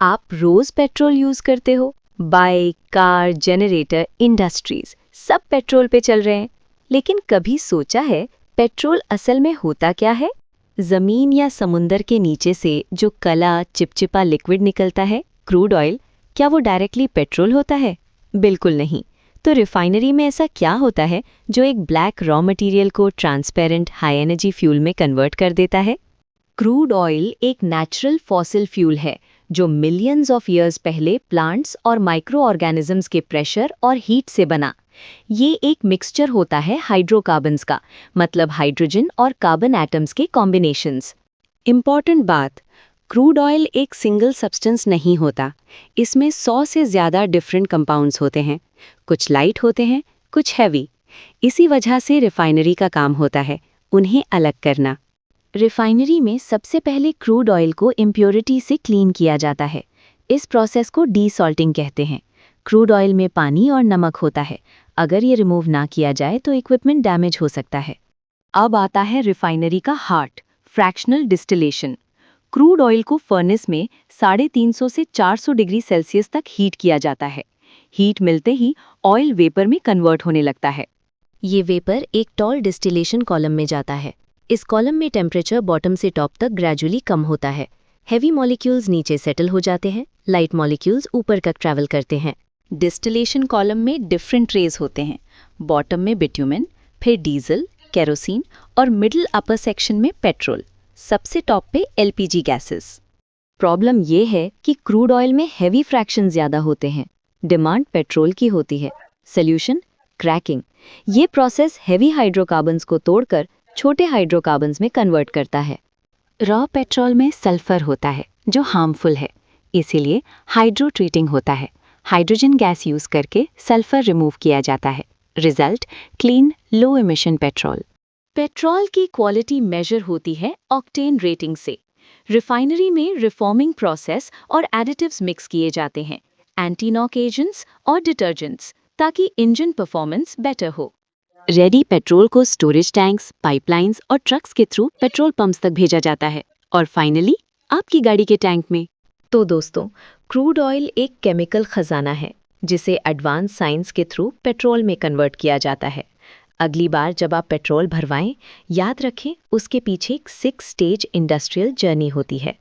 आप रोज petrol use करते हो। बाइक, कार, जनरेटर, इंडस्ट्रीज सब पेट्रोल पे चल रहे हैं। लेकिन कभी सोचा है पेट्रोल असल में होता क्या है? जमीन या समुंदर के नीचे से जो काला चिपचिपा लिक्विड निकलता है, क्रूड ऑयल, क्या वो डायरेक्टली पेट्रोल होता है? बिल्कुल नहीं। तो रिफाइनरी में ऐसा क्या होता है जो एक ब्लैक रॉ मटेरियल को ट्रांसपेरेंट हाई एनर्जी फ्यूल में कन्वर्ट कर देता है? क्रूड ऑयल एक नेचुरल फॉसिल फ्यूल है जो मिलियंस ऑफ ईयर्स पहले प्लांट्स और माइक्रो ऑर्गेनिजम्स के प्रेशर और हीट से बना। ये एक मिक्सचर होता है हाइड्रोकार्बन्स का, मतलब हाइड्रोजन और कार्बन एटम्स के कॉम्बिनेशंस। इम्पॉर्टेंट बात, क्रूड ऑयल एक सिंगल सब्सटेंस नहीं होता। इसमें 100 से ज़्यादा डिफरेंट कंपाउंड्स होते हैं। कुछ लाइट होते हैं, कुछ हैवी। इसी वजह से रिफाइनरी का काम होता है उन्हें अलग करना। रिफाइनरी में सबसे पहले क्रूड ऑयल को इम्प्योरिटी से क्लीन किया जाता है। इस प्रोसेस को डीसॉल्टिंग कहते हैं। क्रूड ऑयल में पानी और नमक होता है। अगर ये रिमूव ना किया जाए तो इक्विपमेंट डैमेज हो सकता है। अब आता है रिफाइनरी का heart, fractional distillation. Crude oil को फर्नेस में 350 से 400 डिग्री सेल्सियस तक हीट किया जाता है। हीट मिलते ही ऑयल वेपर में कन्वर्ट होने लगता है। ये वेपर एक टॉल डिस्टिलेशन कॉलम में जाता है। इस कॉलम में टेम्परेचर बॉटम से टॉप तक ग्रेजुअली कम होता है। हैवी मॉलिक्यूल्स नीचे सेटल हो जाते हैं, लाइट मॉलिक्यूल्स ऊपर तक ट्रैवल करते हैं। डिस्टिलेशन कॉलम में डिफरेंट ट्रेज होते हैं। बॉटम में बिट्यूमेन, फिर डीजल, केरोसिन और मिडिल अपर सेक्शन में पेट्रोल। सबसे टॉप पे एलपीजी गैसेस। प्रॉब्लम ये है कि क्रूड ऑयल में हैवी फ्रैक्शन ज़्यादा होते हैं। डिमांड पेट्रोल की होती है। Solution, cracking. ये प्रोसेस हैवी हाइड्रोकार्बन्स को तोड़कर छोटे हाइड्रोकार्बन्स में कन्वर्ट करता है। रॉ पेट्रोल में सल्फर होता है जो हार्मफुल है, इसीलिए हाइड्रो ट्रीटिंग होता है। हाइड्रोजन गैस यूज करके सल्फर रिमूव किया जाता है। रिजल्ट, क्लीन लो एमिशन पेट्रोल। पेट्रोल की क्वालिटी मेजर होती है ऑक्टेन रेटिंग से। रिफाइनरी में रिफॉर्मिंग प्रोसेस और एडिटिव्स मिक्स किए जाते हैं, एंटी नॉक एजेंट्स और डिटर्जेंट्स, ताकि इंजन परफॉर्मेंस बेटर हो। रेडी पेट्रोल को स्टोरेज टैंक्स, पाइपलाइंस और ट्रक्स के थ्रू पेट्रोल पंप्स तक भेजा जाता है और फाइनली आपकी गाड़ी के टैंक में। तो दोस्तों, क्रूड ऑयल एक केमिकल खजाना है जिसे एडवांस साइंस के थ्रू पेट्रोल में कन्वर्ट किया जाता है। अगली बार जब आप पेट्रोल भरवाएं, याद रखें उसके पीछे एक 6 स्टेज इंडस्ट्रियल जर्नी होती है।